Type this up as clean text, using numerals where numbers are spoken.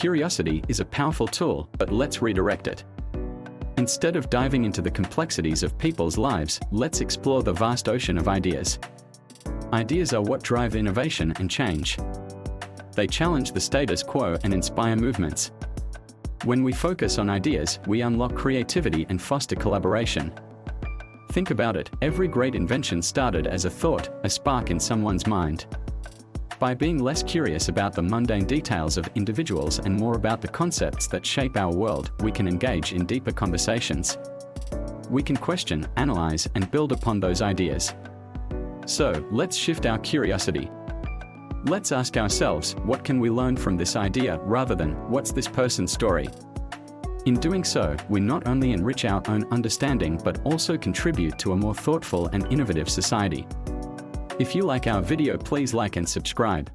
Curiosity is a powerful tool, but let's redirect it. Instead of diving into the complexities of people's lives, let's explore the vast ocean of ideas. Ideas are what drive innovation and change. They challenge the status quo and inspire movements. When we focus on ideas, we unlock creativity and foster collaboration. Think about it, every great invention started as a thought, a spark in someone's mind. By being less curious about the mundane details of individuals and more about the concepts that shape our world, we can engage in deeper conversations. We can question, analyze, and build upon those ideas. So, let's shift our curiosity. Let's ask ourselves, what can we learn from this idea rather than, what's this person's story? In doing so, we not only enrich our own understanding but also contribute to a more thoughtful and innovative society. If you like our video, please like and subscribe.